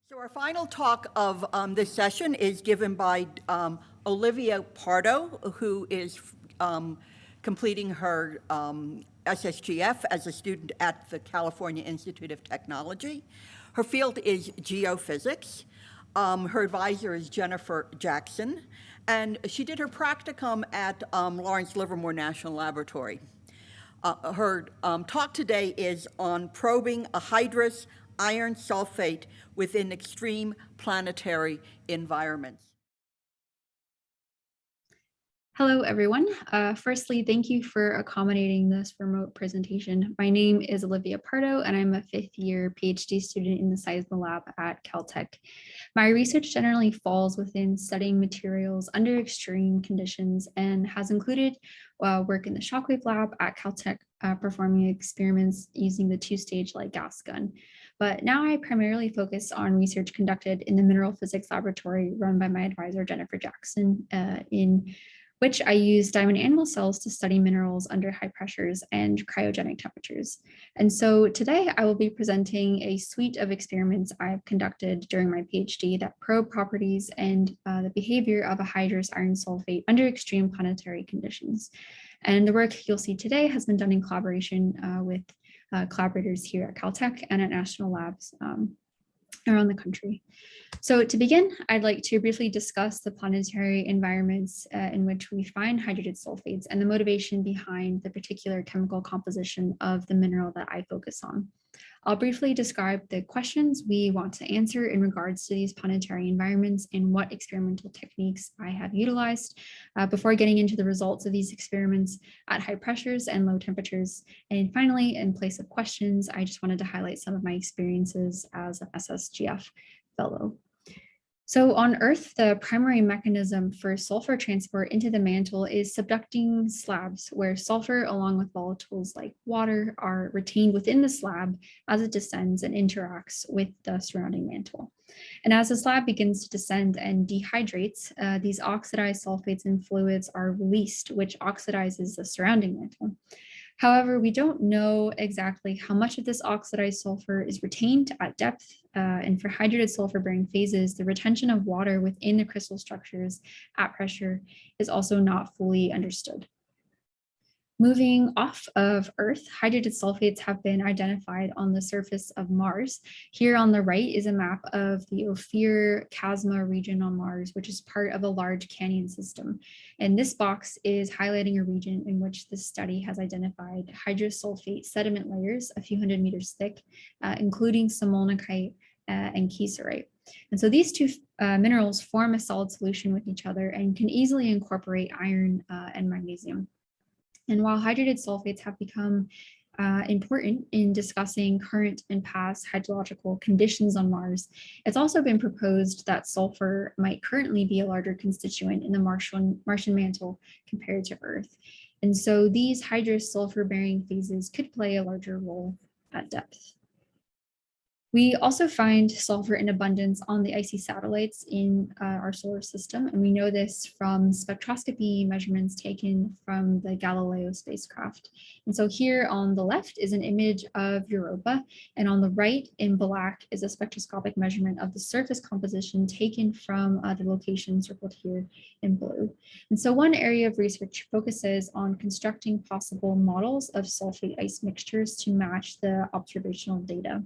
So our final talk of this session is given by Olivia Pardo, who is completing her SSGF as a student at the California Institute of Technology. Her field is geophysics. Her advisor is Jennifer Jackson, and she did her practicum at Lawrence Livermore National Laboratory. Her talk today is on probing a Hydrous iron-sulfate within extreme planetary environments. Hello, everyone. Firstly, thank you for accommodating this remote presentation. My name is Olivia Pardo, and I'm a fifth-year PhD student in the Seismo Lab at Caltech. My research generally falls within studying materials under extreme conditions and has included work in the shockwave lab at Caltech, performing experiments using the two-stage light gas gun. But now I primarily focus on research conducted in the mineral physics laboratory run by my advisor, Jennifer Jackson, in which I use diamond animal cells to study minerals under high pressures and cryogenic temperatures. And so today I will be presenting a suite of experiments I've conducted during my PhD that probe properties and the behavior of a hydrous iron sulfate under extreme planetary conditions. And the work you'll see today has been done in collaboration with collaborators here at Caltech and at national labs around the country. So to begin, I'd like to briefly discuss the planetary environments in which we find hydrogen sulfates and the motivation behind the particular chemical composition of the mineral that I focus on. I'll briefly describe the questions we want to answer in regards to these planetary environments and what experimental techniques I have utilized before getting into the results of these experiments at high pressures and low temperatures. And finally, in place of questions, I just wanted to highlight some of my experiences as an SSGF fellow. So on Earth, the primary mechanism for sulfur transport into the mantle is subducting slabs, where sulfur along with volatiles like water are retained within the slab as it descends and interacts with the surrounding mantle. And as the slab begins to descend and dehydrates, these oxidized sulfates and fluids are released, which oxidizes the surrounding mantle. However, we don't know exactly how much of this oxidized sulfur is retained at depth, and for hydrated sulfur-bearing phases, the retention of water within the crystal structures at pressure is also not fully understood. Moving off of Earth, hydrated sulfates have been identified on the surface of Mars. Here on the right is a map of the Ophir-Chasma region on Mars, which is part of a large canyon system. And this box is highlighting a region in which this study has identified hydrous sulfate sediment layers a few hundred meters thick, including simolnukite and kieserite. And so these two minerals form a solid solution with each other and can easily incorporate iron and magnesium. And while hydrated sulfates have become important in discussing current and past hydrological conditions on Mars, it's also been proposed that sulfur might currently be a larger constituent in the Martian mantle compared to Earth. And so these hydrous sulfur-bearing phases could play a larger role at depth. We also find sulfur in abundance on the icy satellites in our solar system, and we know this from spectroscopy measurements taken from the Galileo spacecraft. And so here on the left is an image of Europa, and on the right in black is a spectroscopic measurement of the surface composition taken from the location circled here in blue. And so one area of research focuses on constructing possible models of sulfate ice mixtures to match the observational data.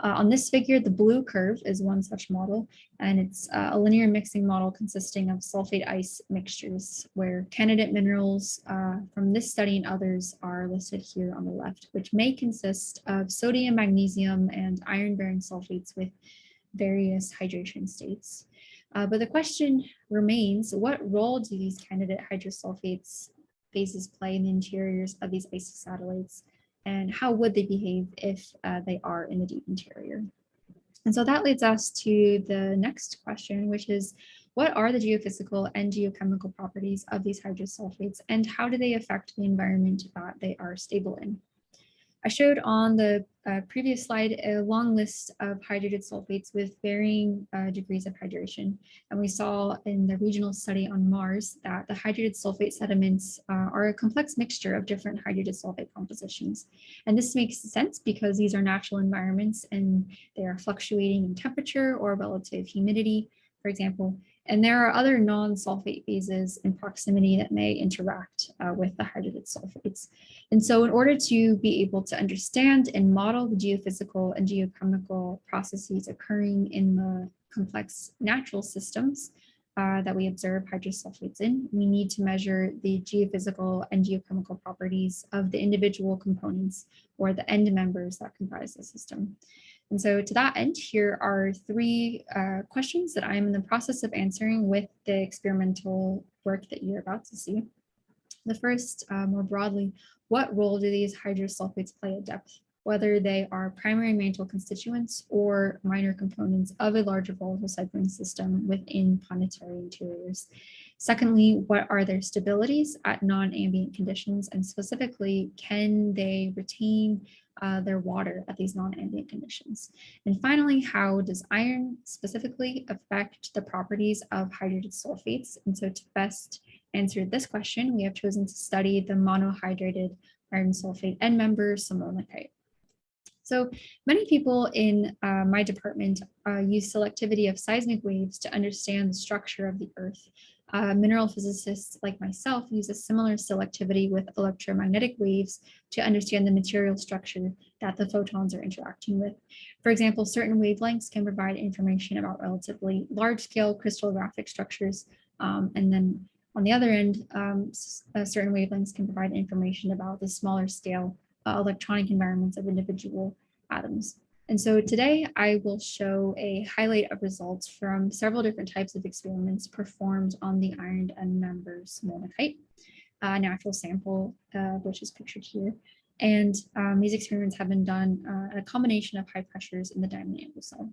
On this figure, the blue curve is one such model, and it's a linear mixing model consisting of sulfate ice mixtures, where candidate minerals from this study and others are listed here on the left, which may consist of sodium, magnesium, and iron-bearing sulfates with various hydration states. But the question remains, what role do these candidate hydrous sulfates phases play in the interiors of these icy satellites? And how would they behave if they are in the deep interior? And so that leads us to the next question, which is, what are the geophysical and geochemical properties of these hydrous sulfates, and how do they affect the environment that they are stable in? I showed on the previous slide a long list of hydrated sulfates with varying degrees of hydration. And we saw in the regional study on Mars that the hydrated sulfate sediments are a complex mixture of different hydrated sulfate compositions. And this makes sense because these are natural environments and they are fluctuating in temperature or relative humidity, for example. And there are other non-sulfate phases in proximity that may interact with the hydrated sulfates. And so in order to be able to understand and model the geophysical and geochemical processes occurring in the complex natural systems that we observe hydrous sulfates in, we need to measure the geophysical and geochemical properties of the individual components or the end members that comprise the system. And so to that end, here are three questions that I'm in the process of answering with the experimental work that you're about to see. The first, more broadly, what role do these hydrous sulfates play at depth, whether they are primary mantle constituents or minor components of a larger volatile cycling system within planetary interiors? Secondly, what are their stabilities at non-ambient conditions, and specifically, can they retain their water at these non-ambient conditions? And finally, how does iron specifically affect the properties of hydrated sulfates? And so to best answer this question, we have chosen to study the monohydrated iron sulfate end member, simonite. So many people in my department use selectivity of seismic waves to understand the structure of the Earth. Mineral physicists like myself use a similar selectivity with electromagnetic waves to understand the material structure that the photons are interacting with. For example, certain wavelengths can provide information about relatively large-scale crystallographic structures, and then on the other end, certain wavelengths can provide information about the smaller scale electronic environments of individual atoms. And so today I will show a highlight of results from several different types of experiments performed on the iron end member simonite, a natural sample, which is pictured here. And these experiments have been done at a combination of high pressures in the diamond angle cell.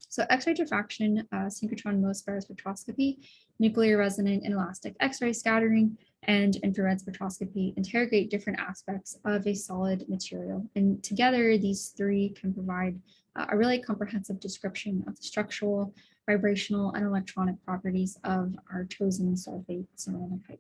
So X-ray diffraction, synchrotron Mohs spectroscopy, nuclear resonant inelastic X-ray scattering, and infrared spectroscopy interrogate different aspects of a solid material. And together, these three can provide a really comprehensive description of the structural, vibrational, and electronic properties of our chosen sulfate simonite.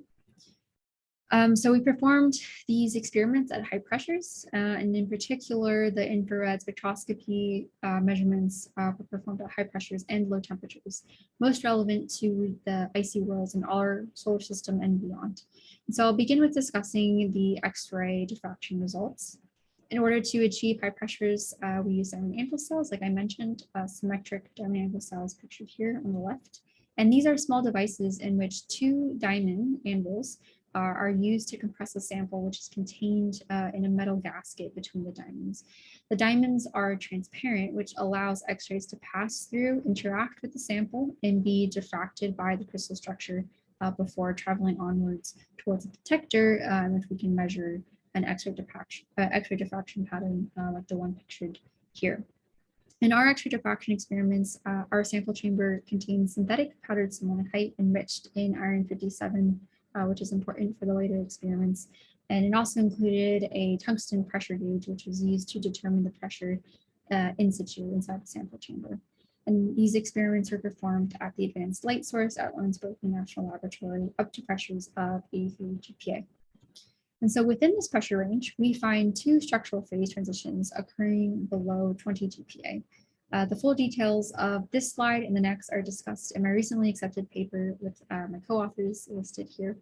So we performed these experiments at high pressures, and in particular, the infrared spectroscopy measurements were performed at high pressures and low temperatures, most relevant to the icy worlds in our solar system and beyond. And so I'll begin with discussing the X-ray diffraction results. In order to achieve high pressures, we use diamond angle cells, like I mentioned, symmetric diamond angle cells pictured here on the left. And these are small devices in which two diamond anvils are used to compress a sample which is contained in a metal gasket between the diamonds. The diamonds are transparent, which allows X-rays to pass through, interact with the sample, and be diffracted by the crystal structure before traveling onwards towards a detector, in which we can measure an X-ray diffraction pattern like the one pictured here. In our X-ray diffraction experiments, our sample chamber contains synthetic powdered simonite enriched in iron-57, which is important for the later experiments. And it also included a tungsten pressure gauge, which was used to determine the pressure in situ inside the sample chamber. And these experiments were performed at the Advanced Light Source at Lawrence Berkeley National Laboratory up to pressures of 83 GPa. And so within this pressure range, we find two structural phase transitions occurring below 20 GPa. The full details of this slide and the next are discussed in my recently accepted paper with my co-authors listed here.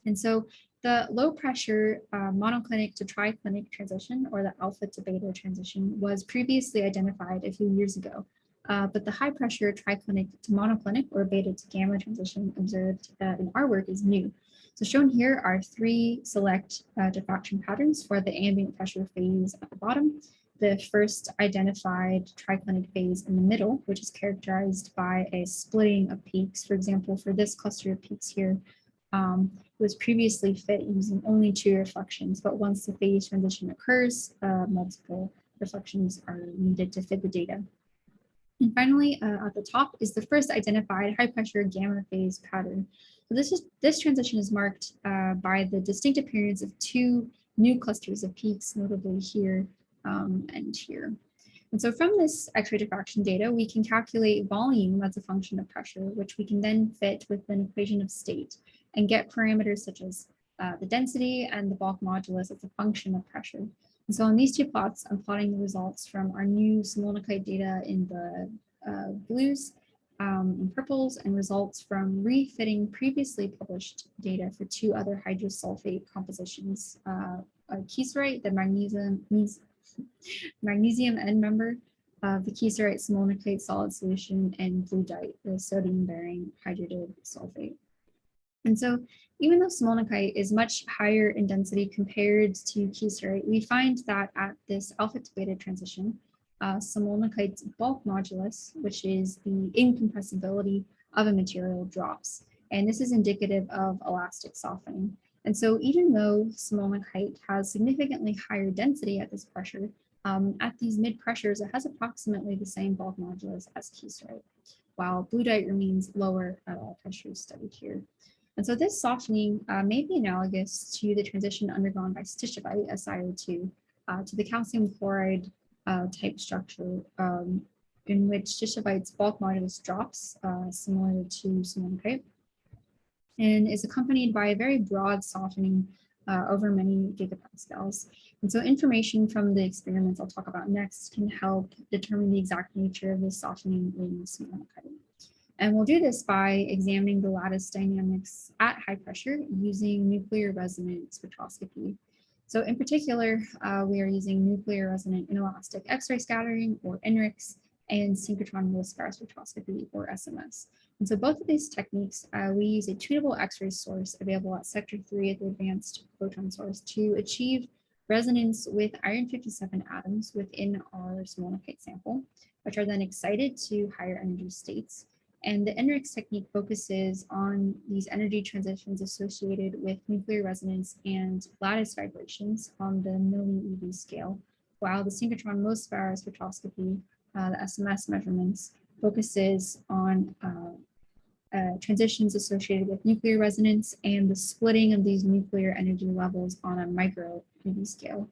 And so the low pressure monoclinic to triclinic transition, or the alpha to beta transition, was previously identified a few years ago. But the high pressure triclinic to monoclinic, or beta to gamma transition observed in our work is new. So shown here are three select diffraction patterns for the ambient pressure phase at the bottom. The first identified triclinic phase in the middle, which is characterized by a splitting of peaks. For example, for this cluster of peaks here, it was previously fit using only two reflections, but once the phase transition occurs, multiple reflections are needed to fit the data. And finally, at the top is the first identified high pressure gamma phase pattern. So this transition is marked by the distinct appearance of two new clusters of peaks, notably here and here. And so from this X-ray diffraction data, we can calculate volume as a function of pressure, which we can then fit with an equation of state and get parameters such as the density and the bulk modulus as a function of pressure. And so on these two plots, I'm plotting the results from our new Simulnikite data in the blues and purples, and results from refitting previously published data for two other Hydrous-Sulfate compositions, kieserite, the magnesium end member of the kieserite Simulnikite solid solution, and bluedite, the sodium-bearing hydrogen sulfate. And so even though Simulnikite is much higher in density compared to kieserite, we find that at this alpha to beta transition, Simulnikite's bulk modulus, which is the incompressibility of a material, drops. And this is indicative of elastic softening. And so even though Simulnikite has significantly higher density at this pressure, at these mid pressures, it has approximately the same bulk modulus as kieserite, while bluedite remains lower at all pressures studied here. And so this softening may be analogous to the transition undergone by stishovite, SiO2, to the calcium chloride type structure, in which stishovite's bulk modulus drops, similar to Simulnikite, and is accompanied by a very broad softening over many gigapascals. And so information from the experiments I'll talk about next can help determine the exact nature of this softening in Simulnikite. And we'll do this by examining the lattice dynamics at high pressure using nuclear resonant spectroscopy. So in particular, we are using nuclear resonant inelastic X-ray scattering, or NRIX, and synchrotron millisievert spectroscopy, or SMS. And so both of these techniques, we use a tunable X-ray source available at sector 3 at the advanced photon source to achieve resonance with iron-57 atoms within our Simulnikite sample, which are then excited to higher energy states. And the NRIX technique focuses on these energy transitions associated with nuclear resonance and lattice vibrations on the milli eV scale, while the synchrotron millisievert spectroscopy, the SMS measurements, focuses on transitions associated with nuclear resonance and the splitting of these nuclear energy levels on a micro eV scale.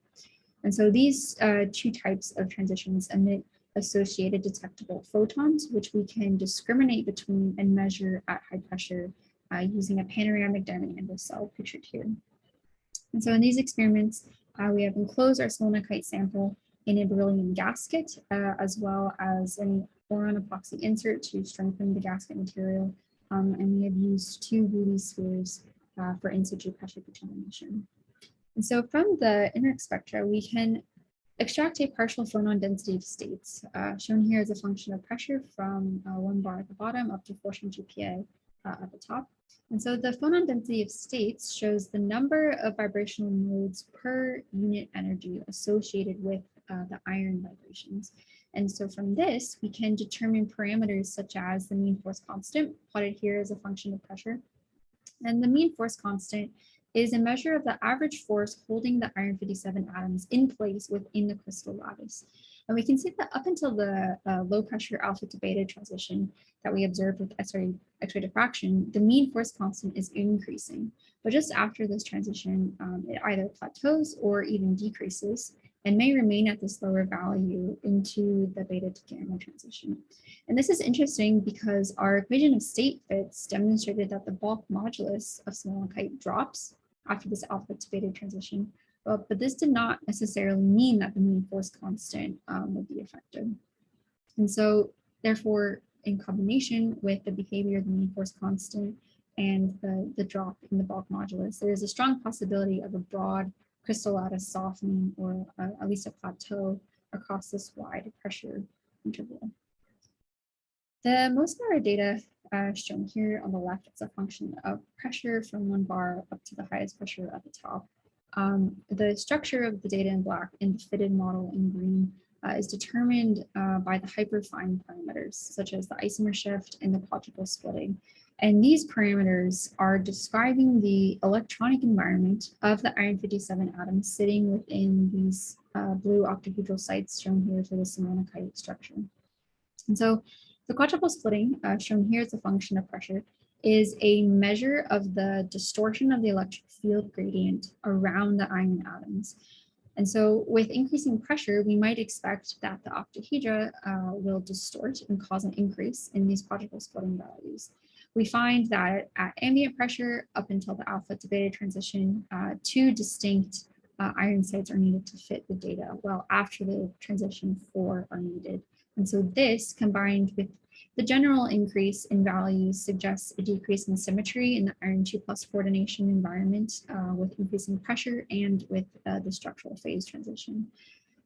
And so these two types of transitions emit associated detectable photons, which we can discriminate between and measure at high pressure using a panoramic diamond cell pictured here. And so in these experiments, we have enclosed our Simulnikite sample in a beryllium gasket, as well as an boron epoxy insert to strengthen the gasket material. And we have used two Woolley spheres for in situ pressure determination. And so from the NRIX spectra, we can extract a partial phonon density of states, shown here as a function of pressure from 1 bar at the bottom up to 400 GPa at the top. And so the phonon density of states shows the number of vibrational modes per unit energy associated with the iron vibrations. And so from this, we can determine parameters such as the mean force constant, plotted here as a function of pressure. And the mean force constant is a measure of the average force holding the iron-57 atoms in place within the crystal lattice. And we can see that up until the low pressure alpha to beta transition that we observed with X-ray diffraction, the mean force constant is increasing. But just after this transition, it either plateaus or even decreases and may remain at this lower value into the beta to gamma transition. And this is interesting because our equation of state fits demonstrated that the bulk modulus of Simulnikite drops after this alpha to beta transition, but this did not necessarily mean that the mean force constant would be affected. And so therefore, in combination with the behavior of the mean force constant and the drop in the bulk modulus, there is a strong possibility of a broad crystal lattice softening, or at least a plateau across this wide pressure interval. The most of our data shown here on the left is a function of pressure from 1 bar up to the highest pressure at the top. The structure of the data in black and the fitted model in green is determined by the hyperfine parameters, such as the isomer shift and the quadruple splitting. And these parameters are describing the electronic environment of the iron-57 atoms sitting within these blue octahedral sites shown here for the Simulnikite structure. And so the quadruple splitting, shown here as a function of pressure, is a measure of the distortion of the electric field gradient around the iron atoms. And so with increasing pressure, we might expect that the octahedra will distort and cause an increase in these quadruple splitting values. We find that at ambient pressure, up until the alpha to beta transition, two distinct iron sites are needed to fit the data, while after the transition, 4 are needed. And so this, combined with the general increase in values, suggests a decrease in symmetry in the iron 2+ coordination environment with increasing pressure and with the structural phase transition.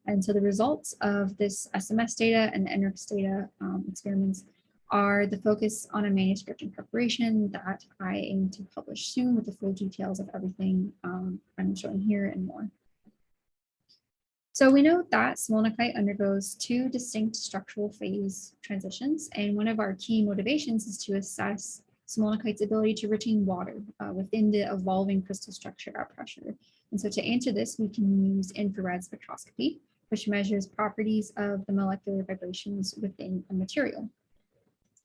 And so the results of this SMS data and the NRIX data experiments are the focus on a manuscript in preparation that I aim to publish soon with the full details of everything I'm showing here and more. So we know that simulonite undergoes 2 distinct structural phase transitions, and one of our key motivations is to assess simulonite's ability to retain water within the evolving crystal structure at pressure. And so to answer this, we can use infrared spectroscopy, which measures properties of the molecular vibrations within a material.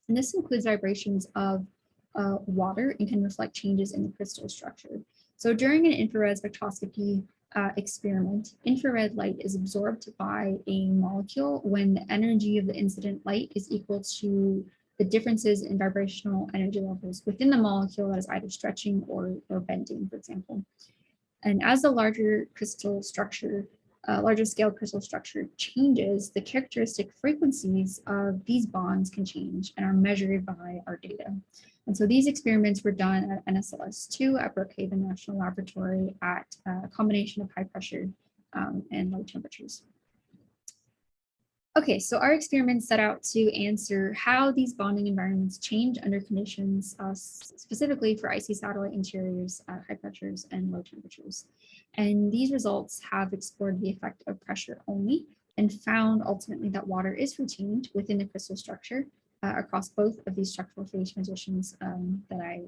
And this includes vibrations of water and can reflect changes in the crystal structure. So during an infrared spectroscopy experiment, infrared light is absorbed by a molecule when the energy of the incident light is equal to the differences in vibrational energy levels within the molecule that is either stretching or bending, for example. And as the larger crystal structure, larger scale crystal structure changes, the characteristic frequencies of these bonds can change and are measured by our data. And so these experiments were done at NSLS2 at Brookhaven National Laboratory at a combination of high pressure and low temperatures. Okay, so our experiments set out to answer how these bonding environments change under conditions, specifically for icy satellite interiors at high pressures and low temperatures. And these results have explored the effect of pressure only and found ultimately that water is retained within the crystal structure across both of these structural phase transitions that I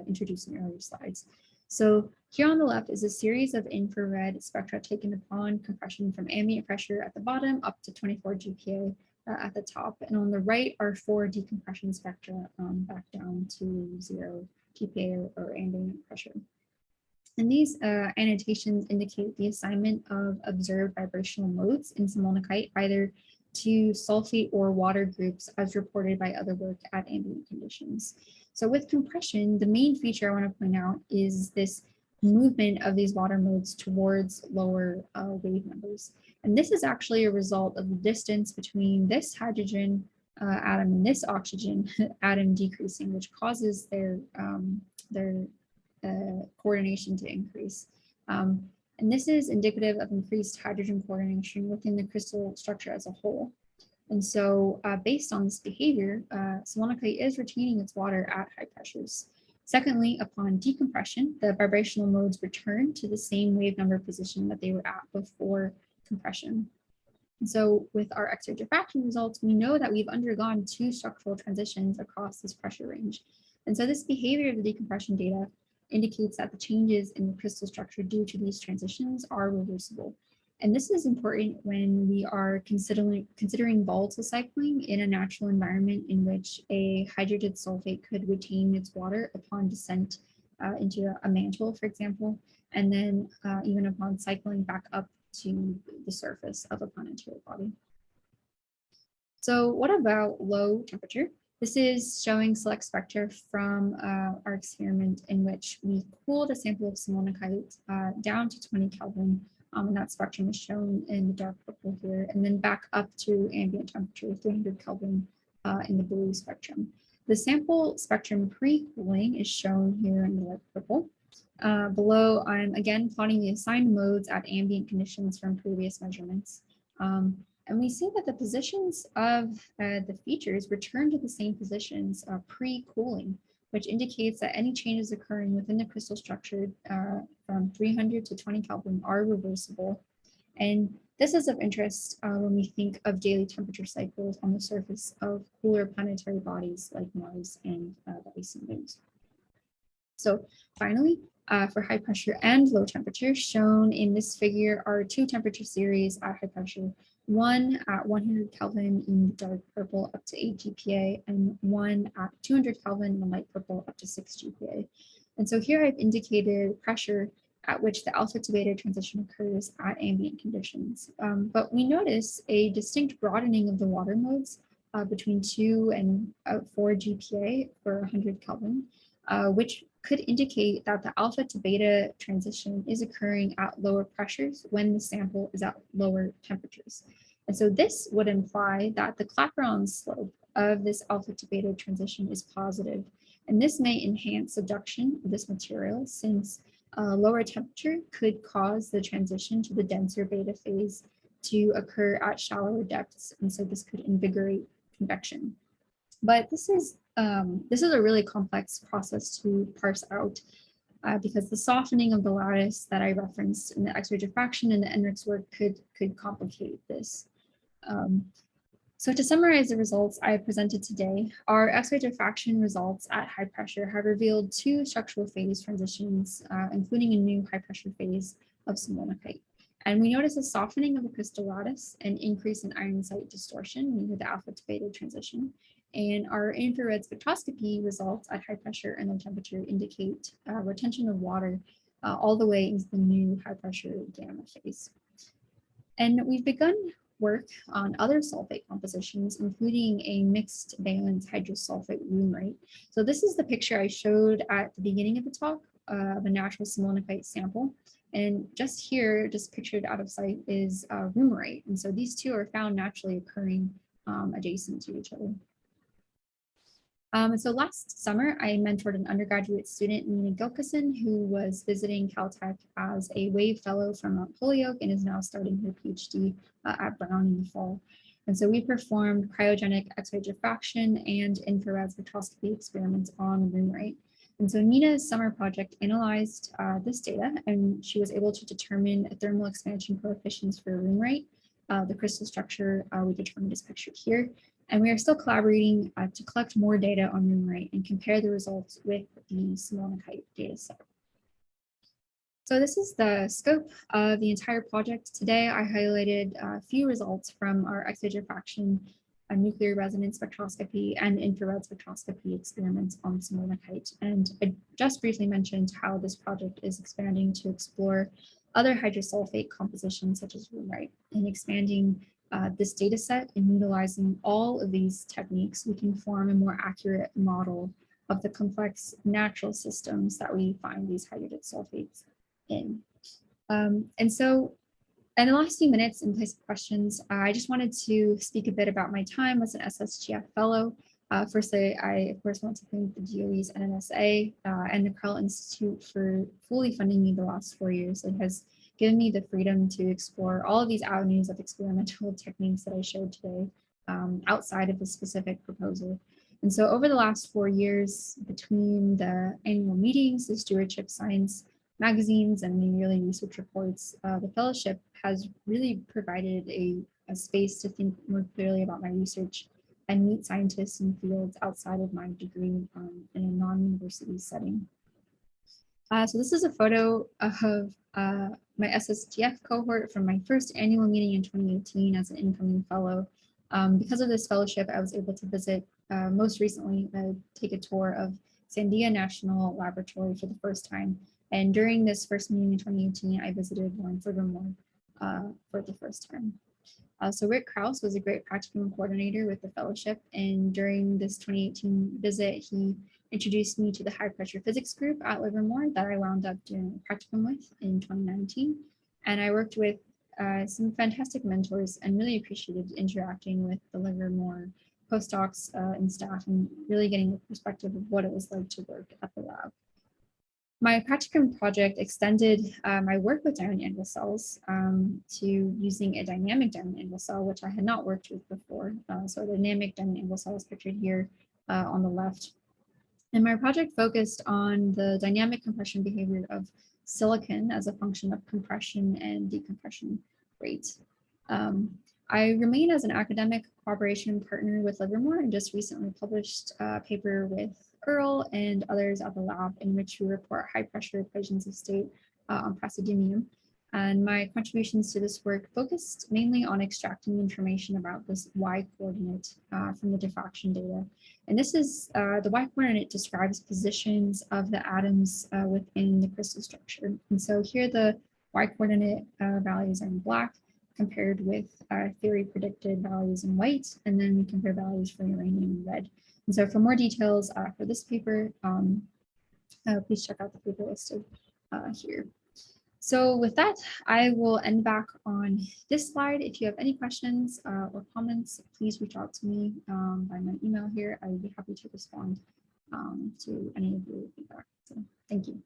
introduced in earlier slides. So here on the left is a series of infrared spectra taken upon compression from ambient pressure at the bottom up to 24 GPa at the top. And on the right are 4 decompression spectra back down to 0 GPa or ambient pressure. And these annotations indicate the assignment of observed vibrational modes in simulonite either to sulfate or water groups as reported by other work at ambient conditions. So with compression, the main feature I want to point out is this movement of these water modes towards lower wave numbers. And this is actually a result of the distance between this hydrogen atom and this oxygen atom decreasing, which causes their coordination to increase. And this is indicative of increased hydrogen coordination within the crystal structure as a whole. And so based on this behavior, simulonite is retaining its water at high pressures. Secondly, upon decompression, the vibrational modes return to the same wave number position that they were at before compression. And so with our X-ray diffraction results, we know that we've undergone 2 structural transitions across this pressure range. And so this behavior of the decompression data indicates that the changes in the crystal structure due to these transitions are reversible. And this is important when we are considering volatile cycling in a natural environment in which a hydrated sulfate could retain its water upon descent into a mantle, for example, and then even upon cycling back up to the surface of a planetary body. So what about low temperature? This is showing select spectra from our experiment in which we cooled a sample of simulonite down to 20 Kelvin, and that spectrum is shown in the dark purple here, and then back up to ambient temperature, 300 Kelvin in the blue spectrum. The sample spectrum pre-cooling is shown here in the light purple. Below, I'm again plotting the assigned modes at ambient conditions from previous measurements. And we see that the positions of the features return to the same positions pre-cooling, which indicates that any changes occurring within the crystal structure from 300 to 20 Kelvin are reversible. And this is of interest when we think of daily temperature cycles on the surface of cooler planetary bodies like Mars and the icy moons. So finally, for high pressure and low temperature. Shown in this figure are two temperature series at high pressure, one at 100 Kelvin in dark purple up to 8 GPa, and one at 200 Kelvin in light purple up to 6 GPa. And so here I've indicated pressure at which the alpha to beta transition occurs at ambient conditions. But we notice a distinct broadening of the water modes between 2 and 4 GPa for 100 Kelvin, which could indicate that the alpha to beta transition is occurring at lower pressures when the sample is at lower temperatures. And so this would imply that the Clapeyron slope of this alpha to beta transition is positive. And this may enhance subduction of this material, since lower temperature could cause the transition to the denser beta phase to occur at shallower depths. And so this could invigorate convection. But this is a really complex process to parse out because the softening of the lattice that I referenced in the X-ray diffraction and the NRIX work could complicate this. So to summarize the results I have presented today, our X-ray diffraction results at high pressure have revealed two structural phase transitions, including a new high pressure phase of simulonite. And we notice a softening of the crystal lattice and increase in iron-site distortion near the alpha to beta transition. And our infrared spectroscopy results at high pressure and low temperature indicate retention of water all the way into the new high pressure gamma phase. And we've begun work on other sulfate compositions, including a mixed valence hydrous sulfate room rate. So this is the picture I showed at the beginning of the talk of a natural simulonite sample. And just here, just pictured out of sight, is room rate. And so these two are found naturally occurring adjacent to each other. And so last summer, I mentored an undergraduate student, Nina Gilkison, who was visiting Caltech as a WAVE fellow from Mount Holyoke and is now starting her PhD at Brown in the fall. And so we performed cryogenic X-ray diffraction and infrared spectroscopy experiments on room rate. And so Nina's summer project analyzed this data, and she was able to determine thermal expansion coefficients for room rate. The crystal structure we determined is pictured here. And we are still collaborating to collect more data on room rate and compare the results with the simulonite data set. So this is the scope of the entire project. Today, I highlighted a few results from our X-ray diffraction, nuclear resonance spectroscopy, and infrared spectroscopy experiments on simulonite. And I just briefly mentioned how this project is expanding to explore other hydrosulfate compositions such as room rate, and expanding this data set and utilizing all of these techniques, we can form a more accurate model of the complex natural systems that we find these hydrogen sulfates in. And so in the last few minutes, in place of questions, I just wanted to speak a bit about my time as an SSGF fellow. Firstly, I of course want to thank the DOE's NNSA and the Krell Institute for fully funding me the last 4 years. It has given me the freedom to explore all of these avenues of experimental techniques that I showed today outside of the specific proposal. And so over the last 4 years, between the annual meetings, the stewardship science magazines, and the yearly research reports, the fellowship has really provided a space to think more clearly about my research and meet scientists in fields outside of my degree in a non-university setting. So this is a photo of my SSGF cohort from my first annual meeting in 2018 as an incoming fellow. Because of this fellowship, I was able to visit, most recently, take a tour of Sandia National Laboratory for the first time. And during this first meeting in 2018, I visited Lawrence Livermore for the first time. So Rick Krause was a great practicum coordinator with the fellowship. And during this 2018 visit, he introduced me to the high pressure physics group at Livermore that I wound up doing a practicum with in 2019. And I worked with some fantastic mentors and really appreciated interacting with the Livermore postdocs and staff and really getting a perspective of what it was like to work at the lab. My practicum project extended my work with diamond anvil cells to using a dynamic diamond anvil cell, which I had not worked with before. So a dynamic diamond anvil cell is pictured here on the left. And my project focused on the dynamic compression behavior of silicon as a function of compression and decompression rates. I remain as an academic cooperation partner with Livermore and just recently published a paper with Earl and others at the lab in which we report high pressure equations of state on praseodymium. And my contributions to this work focused mainly on extracting information about this Y coordinate from the diffraction data. And this is, the Y coordinate describes positions of the atoms within the crystal structure. And so here the Y coordinate values are in black, compared with theory predicted values in white, and then we compare values for uranium in red. And so for more details for this paper, please check out the paper listed here. So with that, I will end back on this slide. If you have any questions or comments, please reach out to me by my email here. I would be happy to respond to any of your feedback. So thank you.